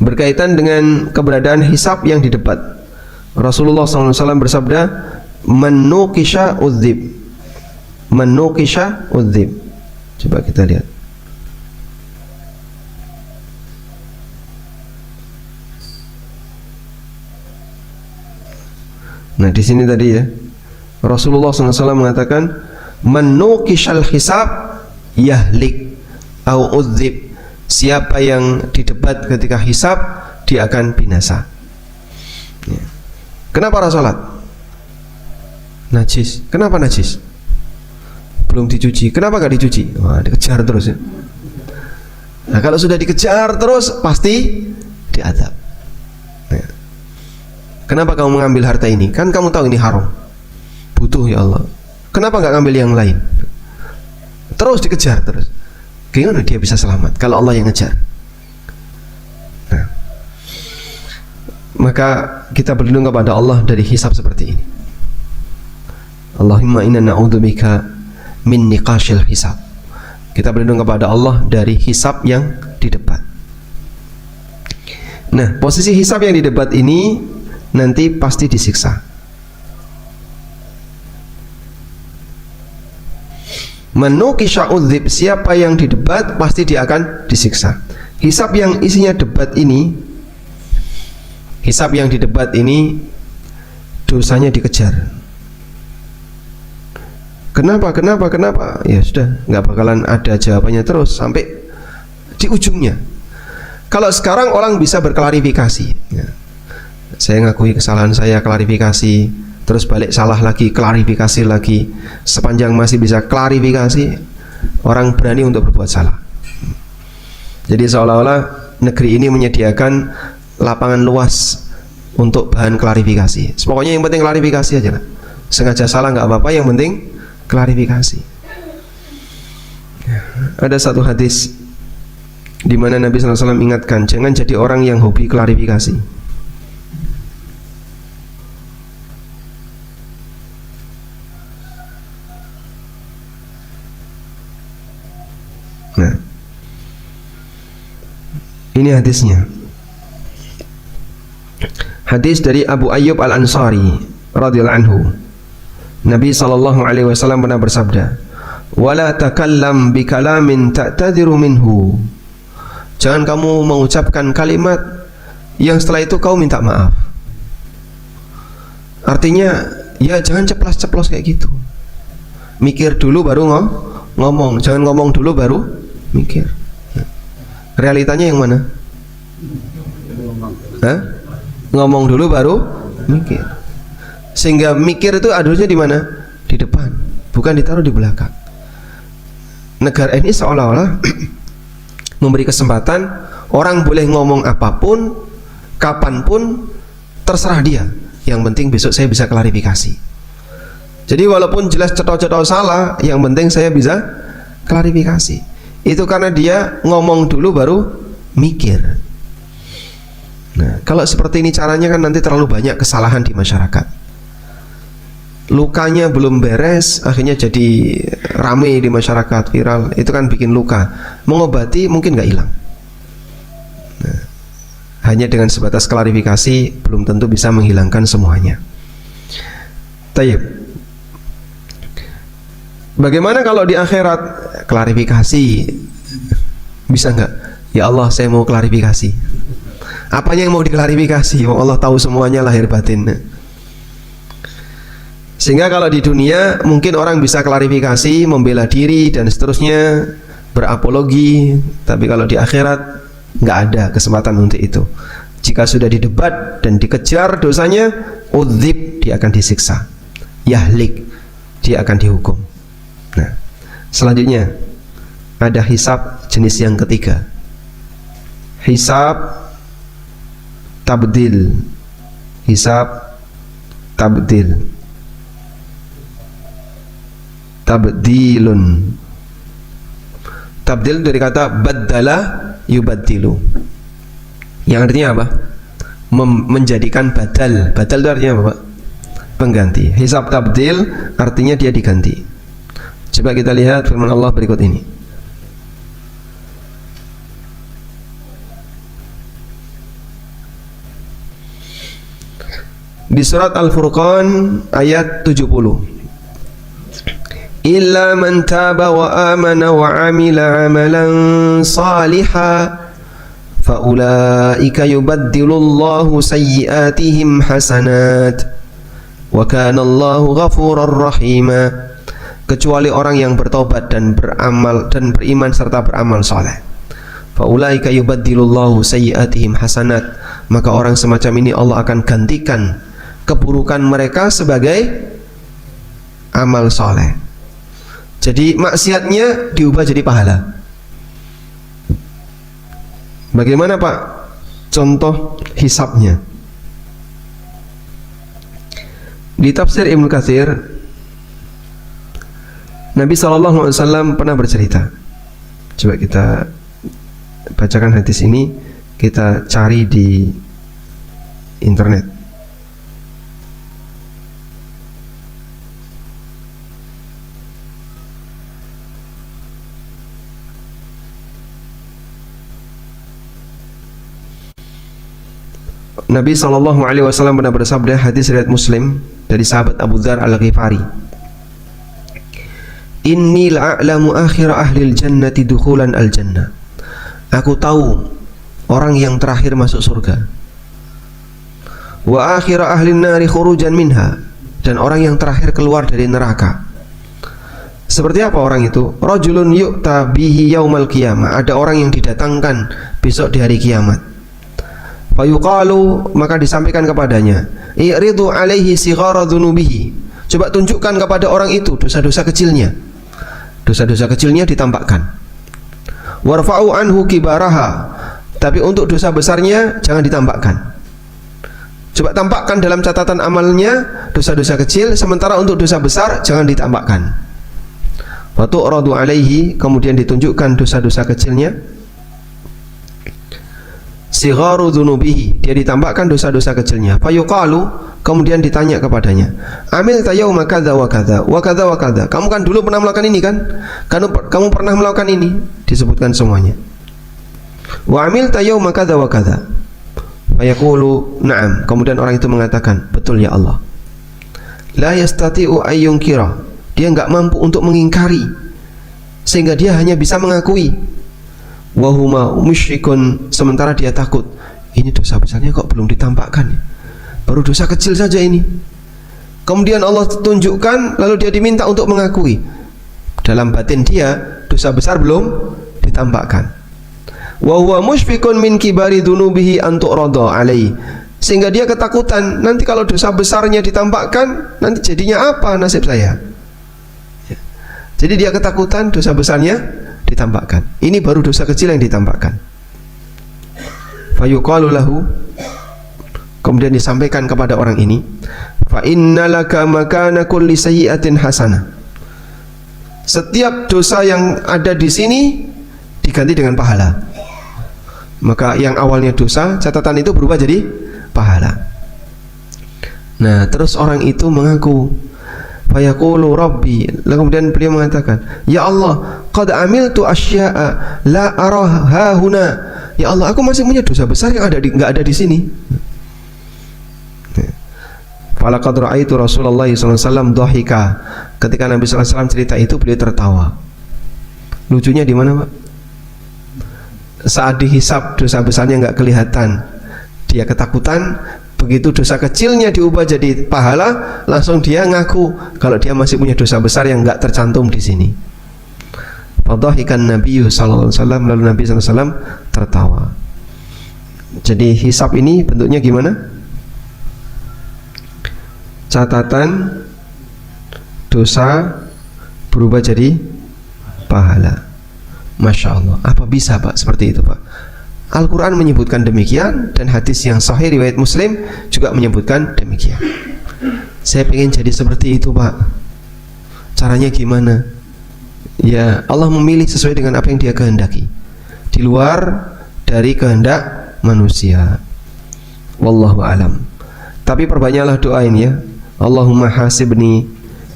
berkaitan dengan keberadaan hisab yang didebat. Rasulullah SAW bersabda, Man nuqisha udzib. Man nuqisha udzib. Coba kita lihat. Nah, di sini tadi ya, Rasulullah SAW mengatakan, man nuqishal hisab yahlik au udzib. Siapa yang didebat ketika hisab, dia akan binasa. Ya. Kenapa orang salat? Najis. Kenapa najis? Belum dicuci. Kenapa gak dicuci? Wah, dikejar terus ya. Nah, kalau sudah dikejar terus pasti diazab. Ya. Kenapa kamu mengambil harta ini? Kan kamu tahu ini haram. Butuh ya Allah. Kenapa gak ngambil yang lain? Terus dikejar terus. Gimana dia bisa selamat kalau Allah yang ngejar? Nah, maka kita berlindung kepada Allah dari hisab seperti ini. Allahumma inna na'udzubika min niqashil hisab. Kita berlindung kepada Allah dari hisab yang di debat. Nah, posisi hisab yang di debat ini nanti pasti disiksa. Menukisha udzib, siapa yang didebat pasti dia akan disiksa. Hisab yang isinya debat ini, hisab yang didebat ini dosanya dikejar. Kenapa? Ya sudah, nggak bakalan ada jawabannya terus sampai di ujungnya. Kalau sekarang orang bisa berklarifikasi ya. Saya ngakui kesalahan saya, klarifikasi, terus balik salah lagi, klarifikasi lagi. Sepanjang masih bisa klarifikasi, orang berani untuk berbuat salah. Jadi seolah-olah negeri ini menyediakan lapangan luas untuk bahan klarifikasi. Pokoknya yang penting klarifikasi aja lah. Sengaja salah nggak apa-apa, yang penting klarifikasi. Ada satu hadis di mana Nabi SAW ingatkan, jangan jadi orang yang hobi klarifikasi. Nah, ini hadisnya. Hadis dari Abu Ayyub Al-Ansari radhiyallahu anhu. Nabi SAW pernah bersabda, wala takallam bi kalamin ta'tadiru minhu. Jangan kamu mengucapkan kalimat yang setelah itu kau minta maaf. Artinya, ya jangan ceplas-ceplos kayak gitu. Mikir dulu baru ngomong. Jangan ngomong dulu baru mikir. Realitanya yang mana? Hah? Ngomong dulu baru mikir. Sehingga mikir itu harusnya di mana? Di depan, bukan ditaruh di belakang. Negara ini seolah-olah memberi kesempatan orang boleh ngomong apapun, kapanpun, terserah dia. Yang penting besok saya bisa klarifikasi. Jadi walaupun jelas cetok-cetok salah, yang penting saya bisa klarifikasi. Itu karena dia ngomong dulu baru mikir. Nah, kalau seperti ini caranya kan nanti terlalu banyak kesalahan di masyarakat. Lukanya belum beres, akhirnya jadi rame di masyarakat, viral. Itu kan bikin luka. Mengobati mungkin nggak hilang. Nah, hanya dengan sebatas klarifikasi belum tentu bisa menghilangkan semuanya. Tayyib. Bagaimana kalau di akhirat? Klarifikasi bisa nggak? Ya Allah, saya mau klarifikasi. Apanya yang mau diklarifikasi? Allah tahu semuanya lahir batin. Sehingga kalau di dunia mungkin orang bisa klarifikasi, membela diri dan seterusnya, berapologi. Tapi kalau di akhirat nggak ada kesempatan untuk itu. Jika sudah didebat dan dikejar dosanya, udzib, dia akan disiksa. Yahlik, dia akan dihukum. Nah, selanjutnya ada hisab jenis yang ketiga. Hisab tabdil. Hisab tabdil. Tabdilun. Tabdil dari kata baddala yubaddilu, yang artinya apa? Menjadikan badal. Badal itu artinya apa, Pak? Pengganti. Hisab tabdil artinya dia diganti. Coba kita lihat firman Allah berikut ini. Di surat Al-Furqan ayat 70. Illa man taba wa amana wa amila amalan salihan fa ulaika yubaddilullahu sayyiatihim hasanat wa kana Allahu ghafurar rahima. Kecuali orang yang bertobat dan beramal dan beriman serta beramal saleh. Fa ulaika yubaddilullahu sayyiatihim hasanat. Maka orang semacam ini Allah akan gantikan keburukan mereka sebagai amal soleh. Jadi maksiatnya diubah jadi pahala. Bagaimana Pak contoh hisabnya? Di tafsir Ibnu Katsir, Nabi SAW pernah bercerita. Coba kita bacakan hadis ini, kita cari di internet. Nabi SAW pernah bersabda, hadis riwayat Muslim dari sahabat Abu Dzar Al-Ghifari, Inni la'alamu akhir ahlil jannati dukhulan al-jannah. Aku tahu orang yang terakhir masuk surga. Wa akhir ahlin nari khurujan minha, dan orang yang terakhir keluar dari neraka. Seperti apa orang itu? Rajulun yu'ta bihi yaumal qiyamah. Ada orang yang didatangkan besok di hari kiamat. Fayuqalu, maka disampaikan kepadanya, i'ridu alaihi sighara dzunubihi. Coba tunjukkan kepada orang itu dosa-dosa kecilnya. Dosa-dosa kecilnya ditampakkan. Warfa'u anhu kibaraha. Tapi untuk dosa besarnya jangan ditampakkan. Coba tampakkan dalam catatan amalnya dosa-dosa kecil, sementara untuk dosa besar jangan ditampakkan. Wa tu'radu alaihi, kemudian ditunjukkan dosa-dosa kecilnya. Sigharu dzunubihi, dia ditampakkan dosa-dosa kecilnya. Fayuqalu, kemudian ditanya kepadanya, amil tayauma kadza wa kadza wa kadza wa kadza. Kamu kan dulu pernah melakukan ini kan? Kamu pernah melakukan ini, disebutkan semuanya. Wa amil tayauma kadza wa kadza. Fayaqulu na'am, kemudian orang itu mengatakan, betul ya Allah. La yastati'u ayyunkira, dia enggak mampu untuk mengingkari, sehingga dia hanya bisa mengakui. Wahuma musyrikun, sementara dia takut, ini dosa besarnya kok belum ditampakkan, baru dosa kecil saja ini. Kemudian Allah tunjukkan, lalu dia diminta untuk mengakui. Dalam batin dia dosa besar belum ditampakkan. Wa huwa musyfiqun min kibari dzunubihi an tu'rada alaihi, sehingga dia ketakutan, nanti kalau dosa besarnya ditampakkan, nanti jadinya apa nasib saya. Jadi dia ketakutan dosa besarnya ditampakkan. Ini baru dosa kecil yang ditampakkan. Fayuqalu lahu, kemudian disampaikan kepada orang ini, fa innalaka makana kulli sayyi'atin hasanah. Setiap dosa yang ada di sini diganti dengan pahala. Maka yang awalnya dosa, catatan itu berubah jadi pahala. Nah, terus orang itu mengaku, fayaqulu rabbi, lalu kemudian beliau mengatakan, ya Allah, qad amiltu asya'a la araha huna. Ya Allah, aku masih punya dosa besar yang enggak ada di sini. Falaqad ra'aitu Rasulullah SAW dhahika. Ketika Nabi SAW cerita itu, beliau tertawa. Lucunya di mana, Pak? Saat dihisab dosa besarnya enggak kelihatan, dia ketakutan. Begitu dosa kecilnya diubah jadi pahala, langsung dia ngaku kalau dia masih punya dosa besar yang enggak tercantum di sini. Fadhahikan Nabi sallallahu alaihi wasallam, lalu Nabi sallallahu alaihi wasallam tertawa. Jadi hisab ini bentuknya gimana? Catatan dosa berubah jadi pahala. Masya Allah. Apa bisa Pak seperti itu Pak? Al-Quran menyebutkan demikian, dan hadis yang sahih riwayat Muslim juga menyebutkan demikian. Saya pengen jadi seperti itu Pak. Caranya gimana? Ya, Allah memilih sesuai dengan apa yang Dia kehendaki, di luar dari kehendak manusia. Wallahu alam. Tapi perbanyaklah doa ini ya. Allahumma hasibni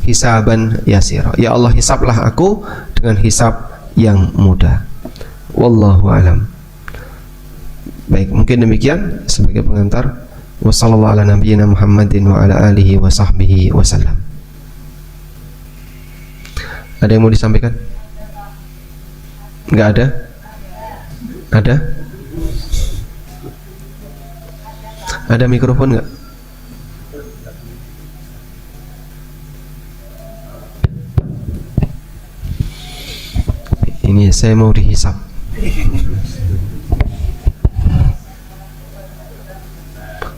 hisaban yasira. Ya Allah, hisablah aku dengan hisab yang mudah. Wallahu alam. Baik, mungkin demikian sebagai pengantar. Wa sallallahu ala nabiyyina Muhammadin wa ala alihi wa sahbihi wasallam. Ada yang mau disampaikan? Enggak ada? Ada? Ada mikrofon enggak? Ini saya mau dihisap.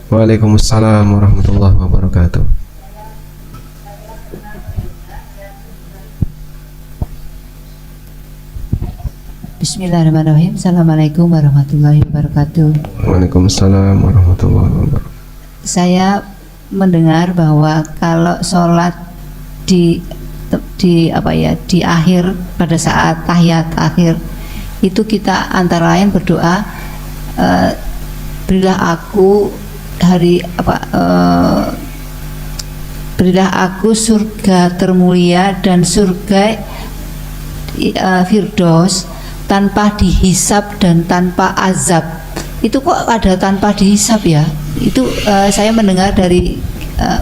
Waalaikumsalam warahmatullahi wabarakatuh. Bismillahirrahmanirrahim. Assalamualaikum warahmatullahi wabarakatuh. Waalaikumsalam warahmatullahi wabarakatuh. Saya mendengar bahwa kalau sholat di akhir, pada saat tahiyat akhir itu kita antara lain berdoa, berilah aku berilah aku surga termulia dan surga Firdaus tanpa dihisab dan tanpa azab. Itu kok ada tanpa dihisab ya? Itu saya mendengar dari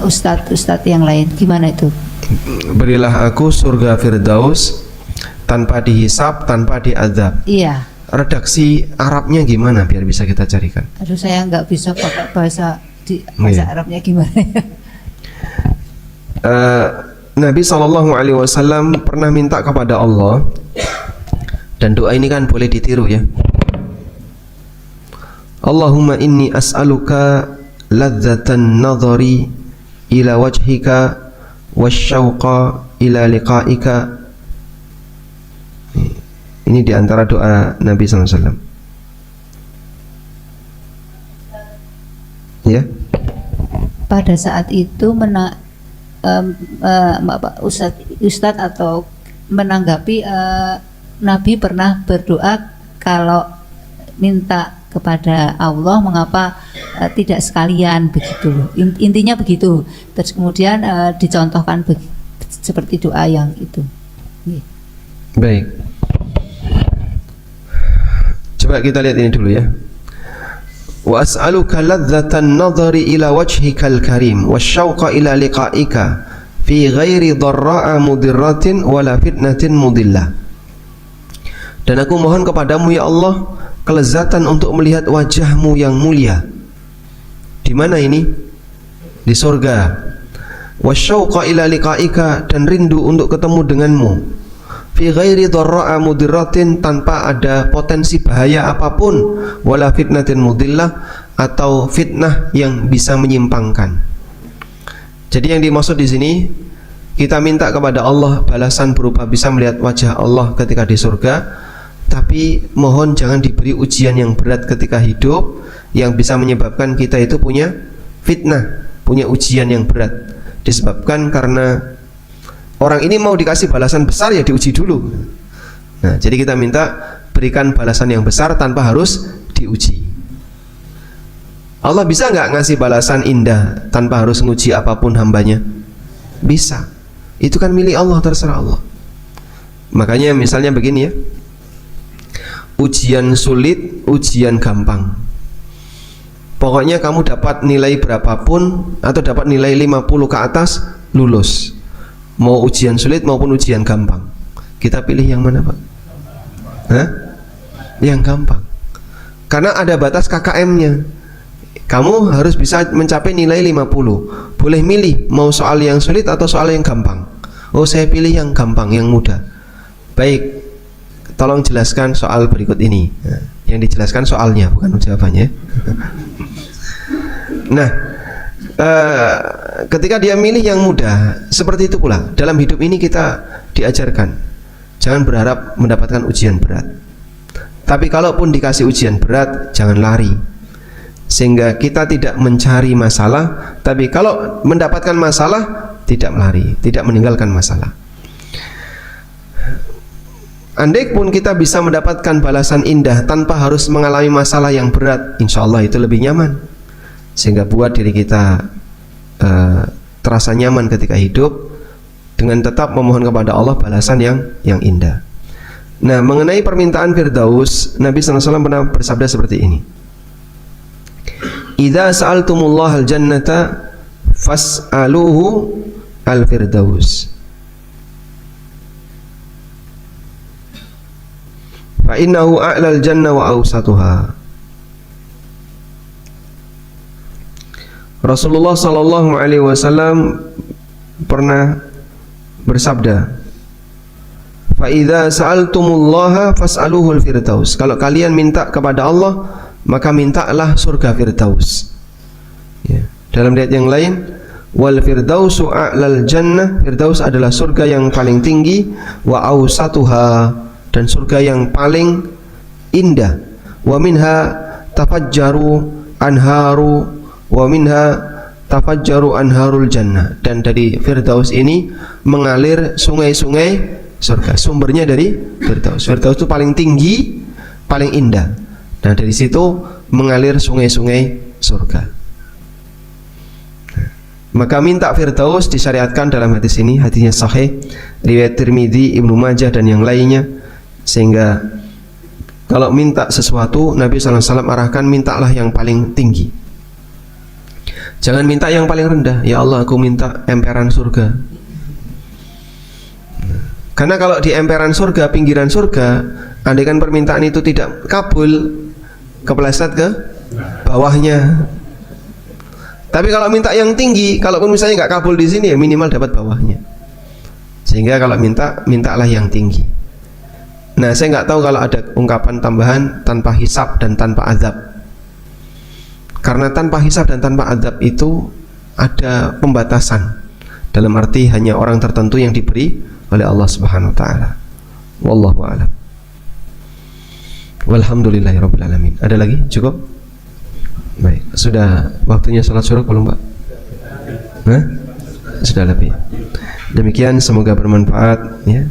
ustadz yang lain. Gimana itu? Berilah aku surga Firdaus tanpa dihisab, tanpa diazab. Iya. Redaksi Arabnya gimana biar bisa kita carikan? Aduh, saya nggak bisa pakai bahasa Arabnya gimana ya? Nabi SAW pernah minta kepada Allah, dan doa ini kan boleh ditiru ya. Allahumma inni as'aluka ladzatan nadhari ila wajhika wasyauqa ila liqa'ika. Ini diantara doa Nabi SAW. Ya. Pada saat itu Ustadz atau menanggapi Nabi pernah berdoa kalau minta kepada Allah mengapa tidak sekalian begitu. Intinya begitu. Terus kemudian dicontohkan seperti doa yang itu. Baik. Coba kita lihat ini dulu ya. Wa as'aluka ladzatan nadhari ila wajhikal karim wasyauqa ila liqa'ika fi ghairi dharra'a mudirratin wala fitnatin mudillah. Dan aku mohon kepadamu ya Allah kelezatan untuk melihat wajahmu yang mulia. Di mana ini? Di surga. Wasyauqa ila liqa'ika, dan rindu untuk ketemu denganmu. Fi ghairi dharra'a mudirratin, tanpa ada potensi bahaya apapun, wala fitnatin mudillah, atau fitnah yang bisa menyimpangkan. Jadi yang dimaksud di sini, kita minta kepada Allah balasan berupa bisa melihat wajah Allah ketika di surga, tapi mohon jangan diberi ujian yang berat ketika hidup yang bisa menyebabkan kita itu punya fitnah, punya ujian yang berat, disebabkan karena orang ini mau dikasih balasan besar ya diuji dulu. Nah, jadi kita minta berikan balasan yang besar tanpa harus diuji. Allah bisa nggak ngasih balasan indah tanpa harus nguji apapun hambanya? Bisa. Itu kan milik Allah, terserah Allah. Makanya misalnya begini ya, ujian sulit, ujian gampang. Pokoknya kamu dapat nilai berapapun atau dapat nilai 50 ke atas, lulus. Mau ujian sulit maupun ujian gampang, kita pilih yang mana Pak? Hah? Yang gampang. Karena ada batas KKM-nya. Kamu harus bisa mencapai nilai 50. Boleh milih mau soal yang sulit atau soal yang gampang. Oh, saya pilih yang gampang, yang mudah. Baik, tolong jelaskan soal berikut ini. Nah, yang dijelaskan soalnya, bukan jawabannya. Nah, ketika dia milih yang mudah, seperti itu pula dalam hidup ini kita diajarkan jangan berharap mendapatkan ujian berat. Tapi kalaupun dikasih ujian berat, jangan lari, sehingga kita tidak mencari masalah, tapi kalau mendapatkan masalah tidak melari, tidak meninggalkan masalah. Andai pun kita bisa mendapatkan balasan indah tanpa harus mengalami masalah yang berat, insya Allah itu lebih nyaman, sehingga buat diri kita terasa nyaman ketika hidup dengan tetap memohon kepada Allah balasan yang indah. Nah, mengenai permintaan Firdaus, Nabi SAW pernah bersabda seperti ini: idza sa'altumullaha al-jannata fas'aluhu al-firdaus. Fa innahu a'lal jannah wa awsatuha. Rasulullah sallallahu alaihi wasallam pernah bersabda, fa idza sa'altumullaha fas'aluhul firdaus. Kalau kalian minta kepada Allah, maka mintalah surga firdaus. Ya. Dalam riwayat yang lain, wal firdausu a'lal jannah. Firdaus adalah surga yang paling tinggi, wa awsatuha, dan surga yang paling indah. Wa minha tafajjaru anharu wa minha tafajjaru anharul jannah. Dan dari Firdaus ini mengalir sungai-sungai surga. Sumbernya dari Firdaus. Firdaus itu paling tinggi, paling indah. Nah, dari situ mengalir sungai-sungai surga. Maka minta Firdaus disyariatkan dalam hadis ini. Hadisnya sahih, riwayat Tirmidzi, Ibnu Majah dan yang lainnya. Sehingga kalau minta sesuatu, Nabi SAW arahkan mintalah yang paling tinggi. Jangan minta yang paling rendah. Ya Allah, aku minta emperan surga. Karena kalau di emperan surga, pinggiran surga, andaikan permintaan itu tidak kabul, kepleset ke bawahnya. Tapi kalau minta yang tinggi, kalaupun misalnya nggak kabul di sini, ya minimal dapat bawahnya. Sehingga kalau mintalah yang tinggi. Nah, saya nggak tahu kalau ada ungkapan tambahan tanpa hisab dan tanpa azab. Karena tanpa hisab dan tanpa azab itu ada pembatasan. Dalam arti hanya orang tertentu yang diberi oleh Allah Subhanahu wa taala. Wallahu a'lam. Walhamdulillahirabbil alamin. Ada lagi? Cukup? Baik, sudah waktunya salat syuruk belum, Pak? Hah? Sudah lebih. Demikian, semoga bermanfaat ya.